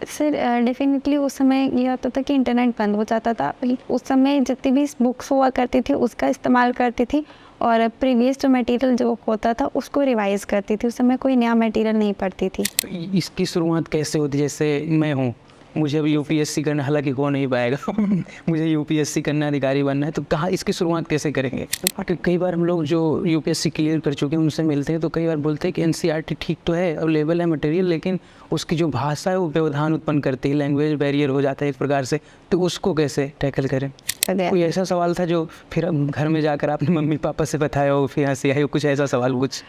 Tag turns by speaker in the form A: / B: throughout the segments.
A: Sir definitely उस समय ये होता था कि इंटरनेट बंद हो जाता था। उस समय जितनी भी बुक्स हुआ करती थी उसका इस्तेमाल करती थी और प्रीवियस जो मटेरियल जो होता था उसको रिवाइज़ करती थी। उस समय कोई नया मटेरियल नहीं पढ़ती थी।
B: इसकी शुरुआत कैसे होती? जैसे मैं हूँ, मुझे अब यूपीएससी करना, हालांकि हो नहीं पाएगा मुझे यूपीएससी करना, अधिकारी बनना है, तो कहाँ इसकी शुरुआत कैसे करेंगे? कई बार हम लोग जो यूपीएससी क्लियर कर चुके हैं उनसे मिलते हैं तो कई बार बोलते हैं कि एनसीईआरटी ठीक तो है, अवेलेबल है मटेरियल, लेकिन उसकी जो भाषा है वो व्यवधान उत्पन्न करती है, लैंग्वेज बैरियर हो जाता है एक प्रकार से, तो उसको कैसे टैकल करें? कोई ऐसा सवाल था जो फिर अब घर में जाकर आपने मम्मी पापा से बताया हो, फिर हंसी आई हो, कुछ ऐसा सवाल कुछ?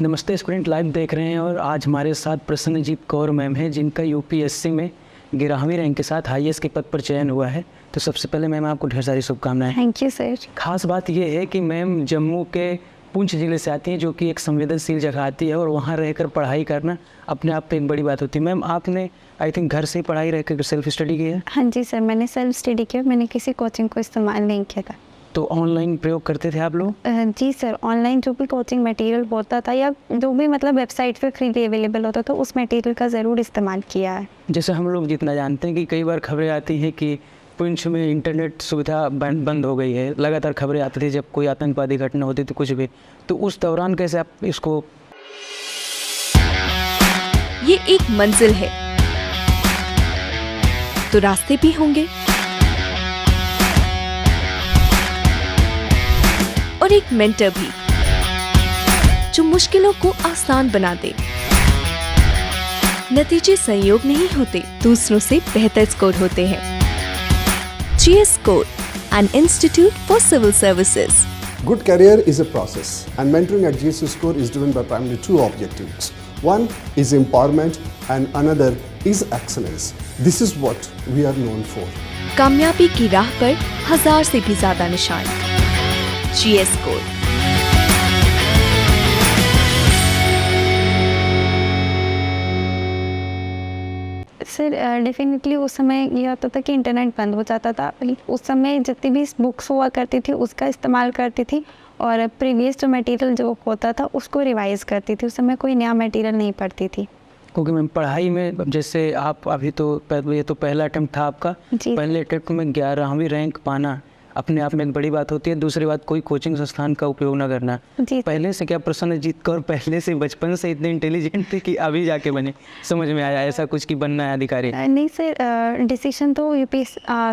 B: नमस्ते स्टूडेंट, लाइव देख रहे हैं और आज हमारे साथ प्रसन्नजीत कौर मैम है जिनका यूपीएससी में 11वीं रैंक के साथ हाईएएस के पद पर चयन हुआ है। तो सबसे पहले मैम आपको ढेर सारी शुभकामनाएं।
A: Thank you sir.
B: खास बात यह है कि मैम जम्मू के पुंछ ज़िले से आती हैं, जो कि एक संवेदनशील जगह आती है, और वहाँ रहकर पढ़ाई करना अपने आप पे एक बड़ी बात होती है। मैम आपने आई थिंक घर से ही पढ़ाई रहकर सेल्फ स्टडी की है?
A: हाँ जी सर, मैंने सेल्फ स्टडी किया, मैंने किसी कोचिंग को इस्तेमाल नहीं किया था।
B: तो ऑनलाइन प्रयोग करते थे आप लोग?
A: जी सर, ऑनलाइन जो भी कोचिंग मटेरियल होता था या जो भी मतलब वेबसाइट पे फ्रीली अवेलेबल होता था उस मटेरियल का ज़रूर इस्तेमाल किया है।
B: जैसे हम लोग जितना जानते हैं कि कई बार खबरें आती हैं कि पुंछ में इंटरनेट सुविधा बंद हो गई है, लगातार खबरें आती थी जब कोई आतंकवादी घटना होती थी कुछ भी, तो उस दौरान कैसे आप इसको?
C: ये एक मंजिल है तो रास्ते भी होंगे, और एक मेंटर भी जो मुश्किलों को आसान बना दे। नतीजे संयोग नहीं होते, दूसरों से बेहतर स्कोर होते हैं। GS Score, an institute for civil services.
D: Good career is a process, and mentoring at GS Score is driven by primarily two objectives. One is empowerment and another is excellence. This is what we are known for.
C: कामयाबी की राह पर 1000 से भी ज्यादा निशान। GS Score।
A: Sir definitely उस समय ये होता था कि इंटरनेट बंद हो जाता था। उस समय जितनी भी बुक्स हुआ करती थी उसका इस्तेमाल करती थी और प्रीवियस जो मटेरियल जो होता था उसको रिवाइज़ करती थी। उस समय कोई नया मटेरियल नहीं पढ़ती थी।
B: क्योंकि मैम पढ़ाई में जैसे आप अभी तो ये तो पहला अटेम्प्ट था आपका, पहले अटेम्प्ट में 11वीं रैंक पाना अपने आप में एक बड़ी बात होती है। दूसरी बात, कोई कोचिंग संस्थान का उपयोग ना करना। पहले से क्या प्रसन्नजीत कौर पहले से बचपन से इतने इंटेलिजेंट थे कि अभी जाके बने, समझ में आया ऐसा कुछ कि बनना है अधिकारी?
A: नहीं सर, डिसीजन तो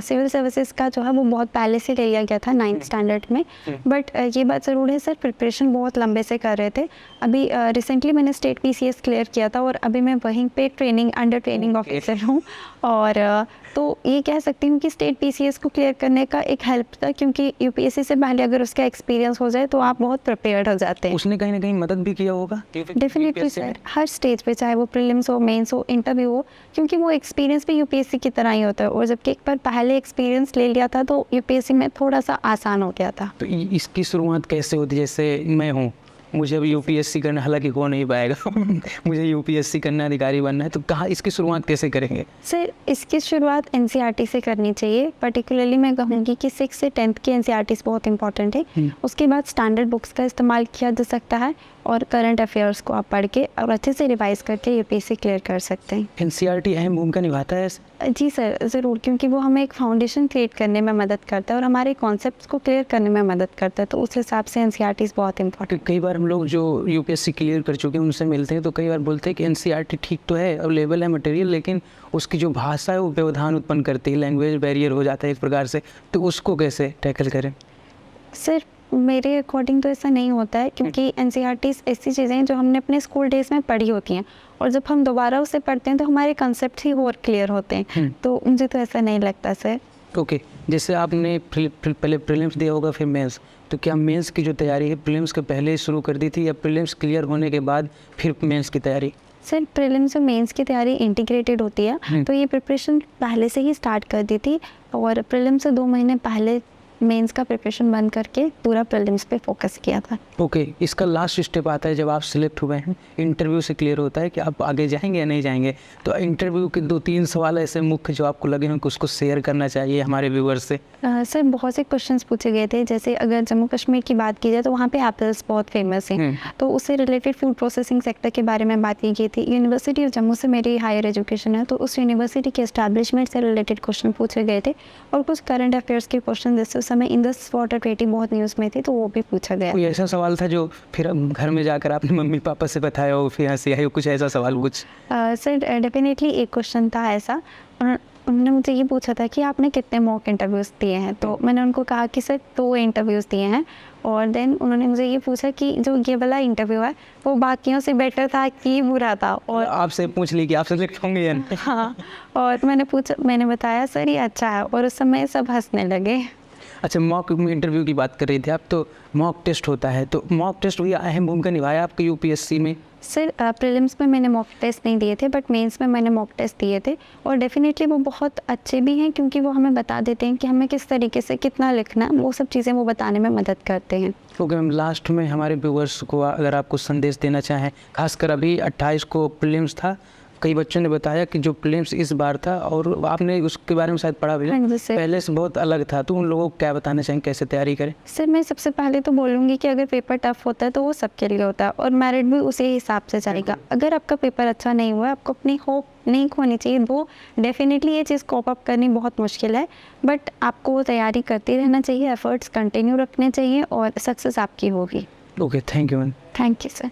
A: सिविल सर्विसेज का जो है वो बहुत पहले से ले लिया गया था 9th स्टैंडर्ड में। बट ये बात ज़रूर है सर, प्रिपरेशन बहुत लंबे से कर रहे थे। अभी रिसेंटली मैंने स्टेट PCS क्लियर किया था और अभी मैं वहीं पे अंडर ट्रेनिंग ऑफिसर हूँ। और तो ये कह सकती हूँ कि स्टेट PCS को क्लियर करने का एक हेल्प था, क्योंकि यूपीएससी से पहले अगर उसका एक्सपीरियंस हो जाए तो आप बहुत प्रिपेयर्ड हो जाते हैं।
B: उसने कहीं ना कहीं मदद भी किया होगा?
A: डेफिनेटली सर, हर स्टेज पे, चाहे वो प्रीलिम्स हो, मेंस हो, इंटरव्यू हो, क्योंकि वो एक्सपीरियंस भी यूपीएससी की तरह ही होता है। और जबकि एक बार पहले एक्सपीरियंस ले लिया था तो यूपीएससी में थोड़ा सा आसान हो गया था।
B: तो इसकी शुरुआत कैसे होती? जैसे मैं हूँ, मुझे अब यूपीएससी करना, हालांकि हो नहीं पाएगा मुझे यूपीएससी करना, अधिकारी बनना है, तो कहाँ इसकी शुरुआत कैसे करेंगे?
A: सर इसकी शुरुआत एनसीईआरटी से करनी चाहिए। पर्टिकुलरली मैं कहूँगी कि 6 से 10th की एनसीईआरटी बहुत इंपॉर्टेंट है। उसके बाद स्टैंडर्ड बुक्स का इस्तेमाल किया जा सकता है और करंट अफेयर्स को आप पढ़ के और अच्छे से रिवाइज करके यूपीएससी क्लियर कर सकते हैं।
B: एनसीईआरटी अहम भूमिका निभाता है?
A: जी सर, ज़रूर, क्योंकि वो हमें एक फाउंडेशन क्रिएट करने में मदद करता है और हमारे कॉन्सेप्ट्स को क्लियर करने में मदद करता है। तो उस हिसाब से एनसीईआरटी बहुत इंपॉर्टेंट।
B: कई बार हम लोग जो यूपीएससी क्लियर कर चुके हैं उनसे मिलते हैं तो कई बार बोलते हैं कि एनसीईआरटी ठीक तो है, अवेलेबल है मटेरियल, लेकिन उसकी जो भाषा है वो व्यवधान उत्पन्न करती है, लैंग्वेज बैरियर हो जाता है एक प्रकार से, तो उसको कैसे टैकल करें?
A: सर मेरे अकॉर्डिंग तो ऐसा नहीं होता है, क्योंकि एनसीईआरटीज़ ऐसी चीज़ें हैं जो हमने अपने स्कूल डेज़ में पढ़ी होती हैं और जब हम दोबारा उसे पढ़ते हैं तो हमारे कंसेप्ट ही और क्लियर होते हैं। तो मुझे तो ऐसा नहीं लगता सर।
B: ओके, जैसे आपने पहले प्रीलिम्स दिया होगा फिर मेंस, तो क्या मेंस की जो तैयारी है प्रीलिम्स के पहले ही शुरू कर दी थी या प्रीलिम्स क्लियर होने के बाद फिर मेंस की तैयारी?
A: सर प्रीलिम्स और मेंस की तैयारी इंटीग्रेटेड होती है, तो ये प्रिपरेशन पहले से ही स्टार्ट कर दी थी और प्रीलिम्स से 2 महीने पहले मेंस का प्रिपरेशन बंद करके पूरा प्रीलिम्स पे फोकस किया था।
B: ओके, इसका लास्ट स्टेप आता है जब आप सिलेक्ट हुए हैं, इंटरव्यू से क्लियर होता है कि आप आगे जाएंगे या नहीं जाएंगे। तो इंटरव्यू के 2-3 सवाल ऐसे मुख्य जो आपको लगे हैं कि उसको शेयर करना चाहिए हमारे व्यूअर्स से।
A: सर बहुत से क्वेश्चंस पूछे गए थे, जैसे अगर जम्मू कश्मीर की बात की जाए तो वहाँ पे एप्पल्स बहुत फेमस हैं, तो उससे रिलेटेड फूड प्रोसेसिंग सेक्टर के बारे में बात की गई थी। यूनिवर्सिटी ऑफ जम्मू से मेरी हायर एजुकेशन है, तो उस यूनिवर्सिटी के एस्टैब्लिशमेंट से रिलेटेड क्वेश्चन पूछे गए थे, और कुछ करंट अफेयर्स के क्वेश्चन जैसे उस समय इंडस वाटर ट्रीटी बहुत न्यूज़ में थी, तो वो भी पूछा गया।
B: कोई ऐसा सवाल था जो फिर अब घर में जाकर आपने मम्मी पापा से बताया हो, फिर हंसी आई हो, कुछ ऐसा सवाल कुछ?
A: सर डेफिनेटली एक क्वेश्चन था ऐसा, उन्होंने मुझे ये पूछा था कि आपने कितने मॉक इंटरव्यूज़ दिए हैं, तो मैंने उनको कहा कि सर 2 इंटरव्यूज़ दिए हैं, और देन उन्होंने मुझे ये पूछा कि जो ये वाला इंटरव्यू है वो बाकियों से बेटर था कि बुरा था, और
B: आपसे पूछ ली कि आप सिलेक्ट होंगे या नहीं?
A: हाँ, और मैंने बताया सर ये अच्छा है, और उस समय सब हंसने लगे।
B: अच्छा, मॉक इंटरव्यू की बात कर रही थी आप, तो मॉक टेस्ट होता है, तो मॉक टेस्ट भी अहम भूमिका निभाया आपके यूपीएससी में?
A: सर प्रीलिम्स में मैंने मॉक टेस्ट नहीं दिए थे, बट मेंस में मैंने मॉक टेस्ट दिए थे, और डेफिनेटली वो बहुत अच्छे भी हैं क्योंकि वो हमें बता देते हैं कि हमें किस तरीके से कितना लिखना है, वो सब चीज़ें वो बताने में मदद करते हैं।
B: ओके मैम, लास्ट में हमारे व्यूअर्स को अगर आप कुछ संदेश देना चाहें, खासकर अभी 28 को प्रीलिम्स था, कई बच्चों ने बताया कि जो प्रीलिम्स इस बार था, और आपने उसके बारे में शायद पढ़ा भी
A: हाँ
B: है,
A: जी सर।
B: पहले से बहुत अलग था, तो उन लोगों को क्या बताना चाहेंगे, कैसे तैयारी करें?
A: सर मैं सबसे पहले तो बोलूँगी कि अगर पेपर टफ होता है तो वो सबके लिए होता है, और मेरिट भी उसी हिसाब से जाएगा। अगर आपका पेपर अच्छा नहीं हुआ, आपको अपनी होप नहीं खोनी चाहिए। वो डेफिनेटली ये चीज़ कोप अप करनी बहुत मुश्किल है, बट आपको वो तैयारी करते रहना चाहिए, एफर्ट्स कंटिन्यू रखने चाहिए, और सक्सेस आपकी होगी।
B: Okay, thank you ma'am.
A: Thank you sir.